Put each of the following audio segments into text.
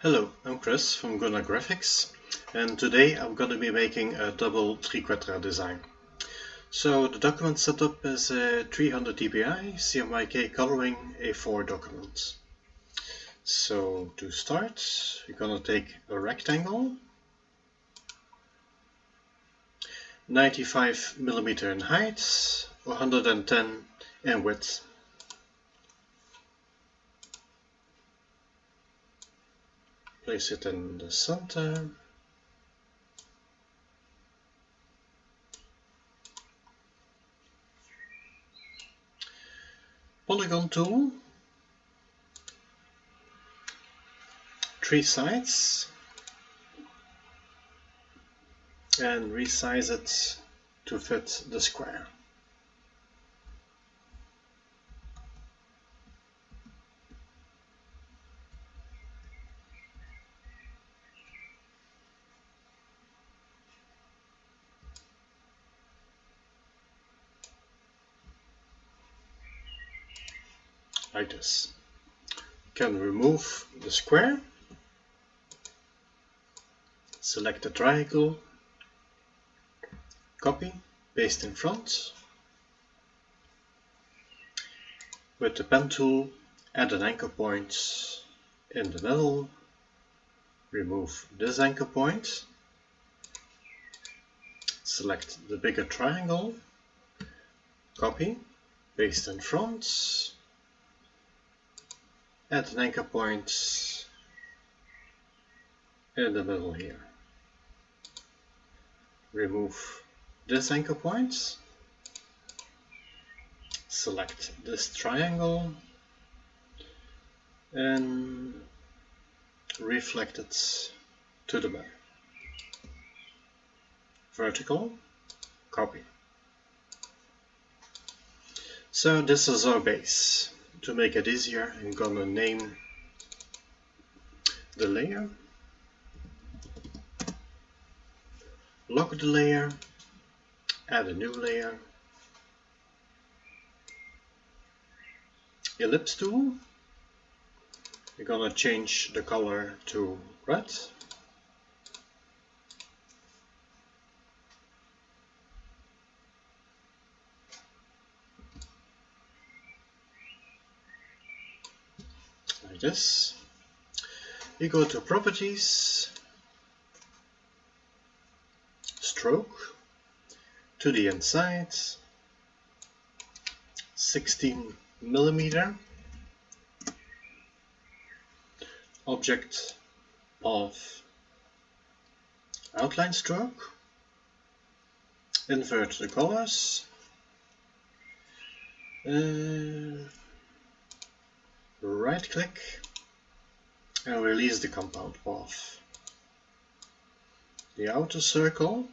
Hello, I'm Chris from Gunnar Graphics, and today I'm going to be making a double Triquetra design. So the document setup is a 300 dpi CMYK coloring A4 document. So to start, we're going to take a rectangle, 95mm in height, 110 in width. Place it in the center. Polygon tool, 3 sides, and resize it to fit the square. Like this. Can remove the square, select the triangle, copy, paste in front. With the pen tool, add an anchor point in the middle, remove this anchor point, select the bigger triangle, copy, paste in front, add an anchor point in the middle here. Remove this anchor point, select this triangle and reflect it to the middle. Vertical, copy. So this is our base. To make it easier, I'm gonna name the layer, lock the layer, add a new layer, ellipse tool, we're gonna change the color to red, like this. You go to properties, stroke, to the inside, 16mm, object path, outline stroke, invert the colors, right click and release the compound path. The outer circle,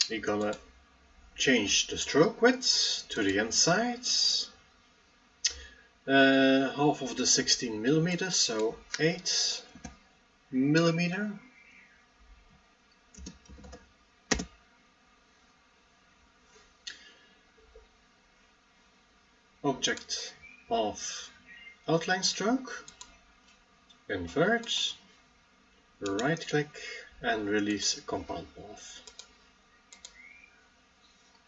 we're gonna change the stroke width to the inside, half of the 16mm, so 8mm. Object path, outline stroke, invert, right click and release compound path.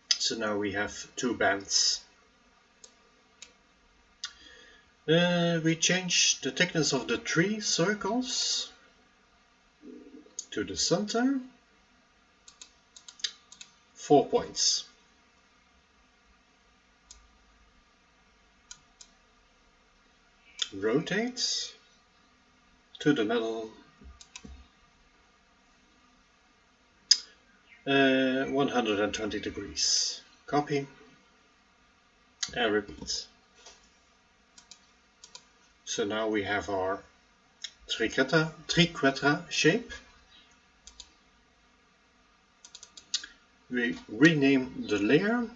So now we have two bands. We change the thickness of the 3 circles to the center, 4 points. Rotate to the middle, 120 degrees. Copy and repeat. So now we have our Triquetra shape. We rename the layer.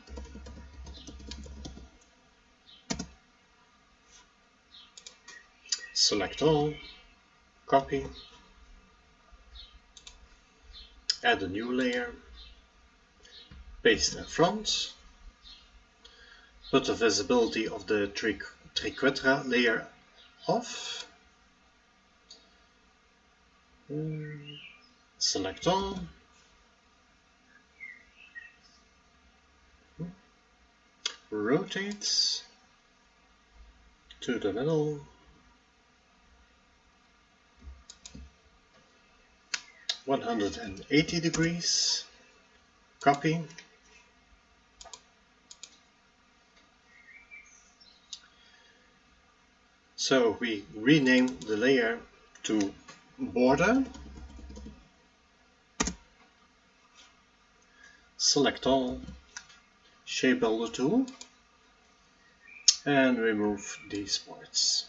Select all, copy, add a new layer, paste in front, put the visibility of the Triquetra layer off, Select all. Rotate to the middle. 180 degrees. Copy. So we rename the layer to border. Select all. Shape builder tool. And remove these parts.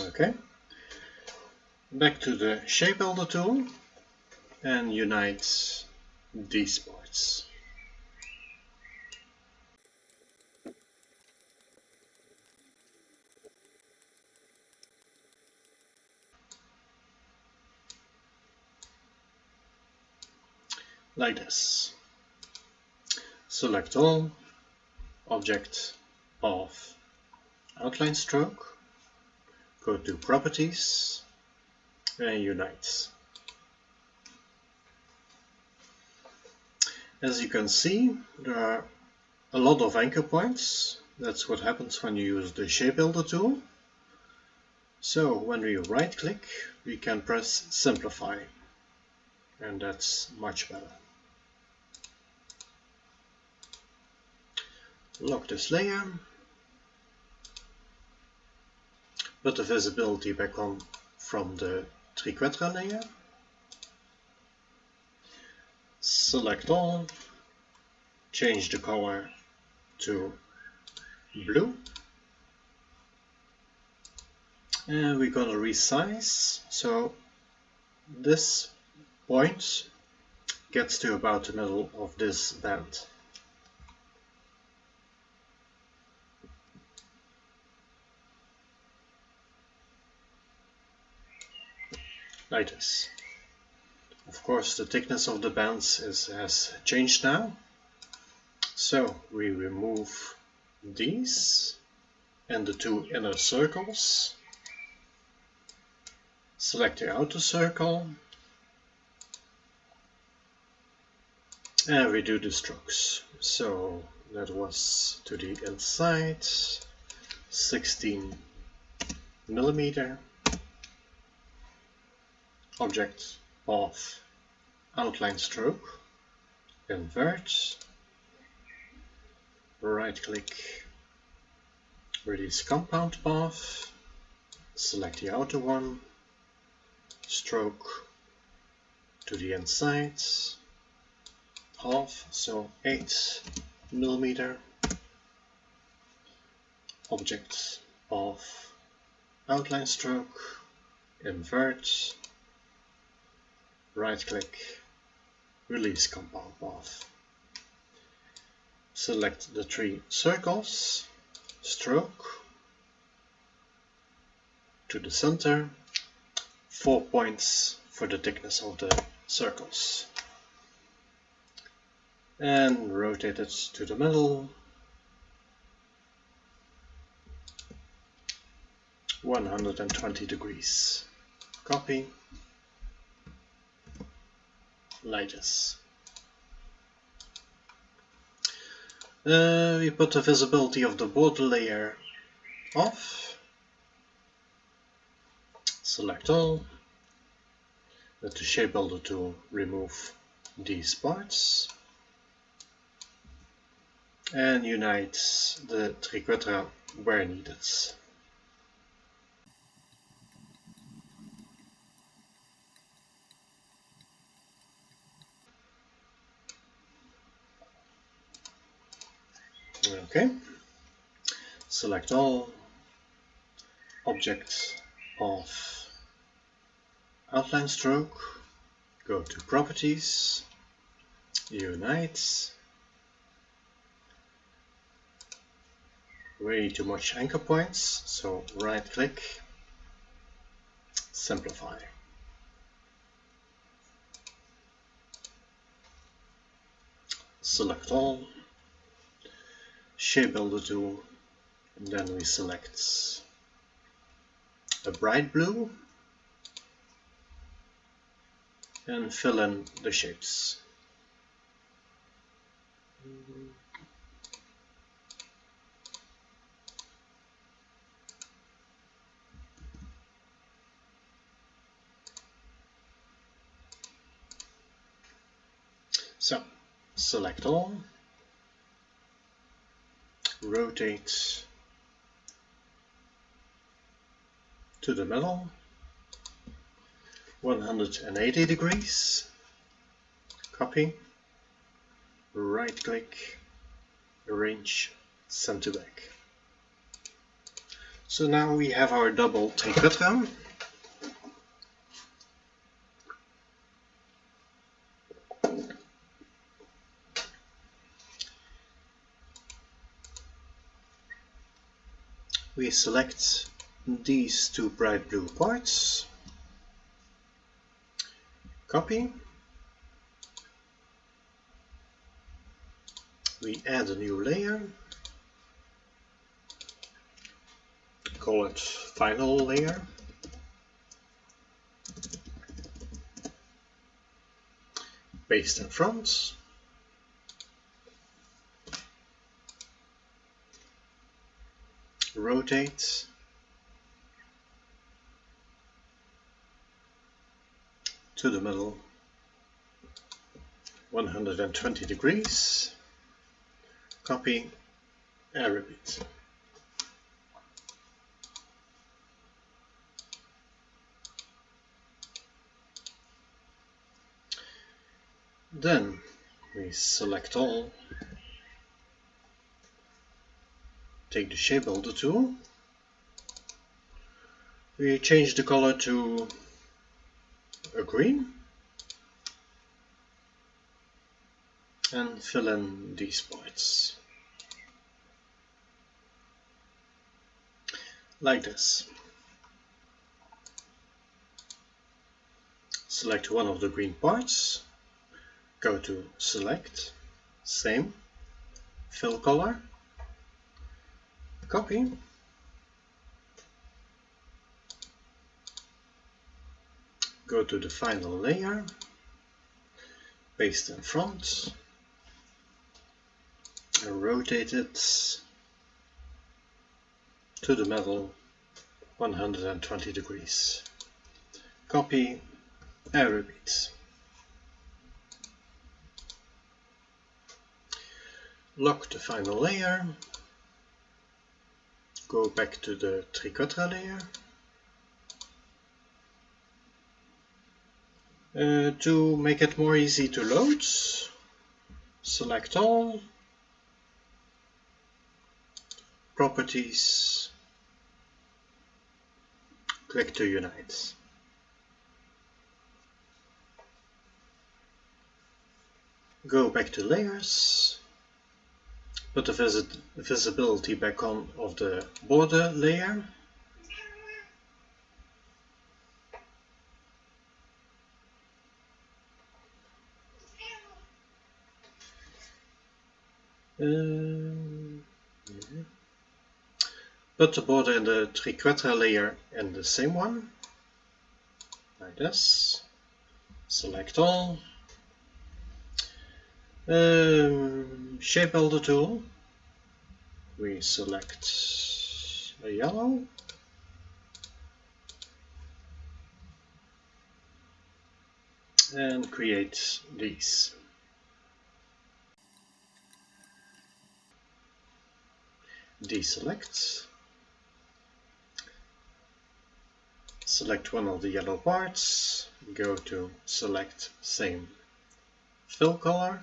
Okay. Back to the shape builder tool and unite these parts. Like this. Select all, object of outline stroke, go to properties and unite. As you can see, there are a lot of anchor points. That's what happens when you use the shape builder tool. So when we right click, we can press simplify, and that's much better. Lock this layer, put the visibility back on from the Triquetra layer. Select all, change the color to blue, and we're gonna resize so this point gets to about the middle of this band. Like this. Of course, the thickness of the bands has changed now. So we remove these and the two inner circles. Select the outer circle and redo the strokes. So that was to the inside, 16 millimeter. Object of outline stroke, invert, right click, release compound path, select the outer one, stroke to the inside, half, so 8 millimeter. Object of outline stroke, invert, right click, release compound path. Select the three circles, stroke to the center, 4 points for the thickness of the circles, and rotate it to the middle, 120 degrees. Copy, like this. We put the visibility of the border layer off. Select all. With the shape builder tool, remove these parts. And unite the Triquetra where needed. Okay. Select all. Object of outline stroke. Go to properties. Unite. way too much anchor points, so right click, simplify. Select all, shape builder tool, and then we select a bright blue and fill in the shapes. So, select all, rotate to the middle, 180 degrees, copy, right click, arrange, send to back. So now we have our double triquetra. We select these two bright blue parts, copy, we add a new layer, call it final layer, paste in front, rotate, to the middle, 120 degrees, copy and repeat. Then we select all, take the shape builder tool, we change the color to a green and fill in these parts like this. Select one of the green parts, go to select, same, fill color, copy, go to the final layer, paste in front, and rotate it to the middle, 120 degrees. Copy and repeat. Lock the final layer, go back to the Triquetra layer. To make it more easy to load, select all, properties, click to unite. Go back to layers, put the visibility back on of the border layer. Put the border in the Triquetra layer in the same one, like this. Select all. Shape builder tool. We select a yellow. And create these. Deselect. Select one of the yellow parts, go to select same, fill color,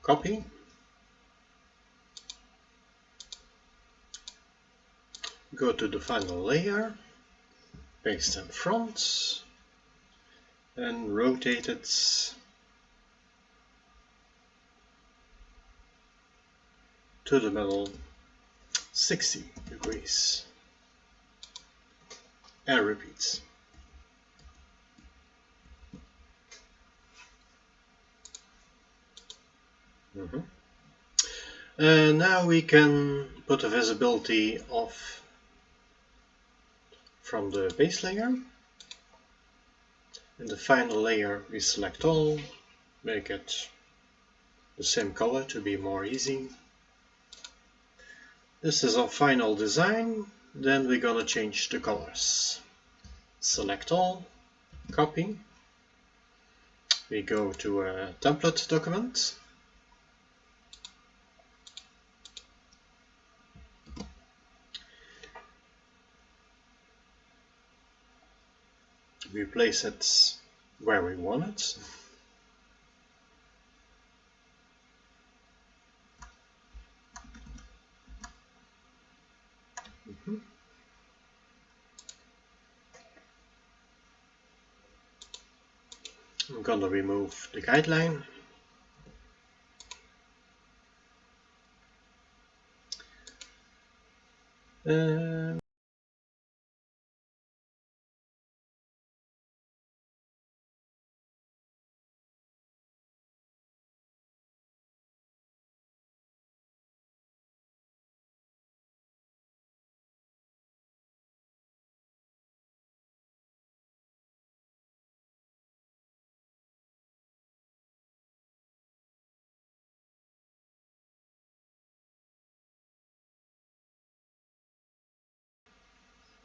copy, go to the final layer, paste in front, and rotate it to the middle 60 degrees and repeat. And now we can put the visibility off from the base layer. In the final layer we select all, make it the same color to be more easy. This is our final design. Then we're gonna change the colors. Select all, copy. We go to a template document. We place it where we want it. I'm gonna remove the guideline.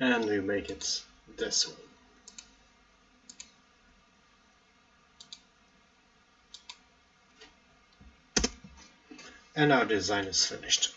And we make it this one. And our design is finished.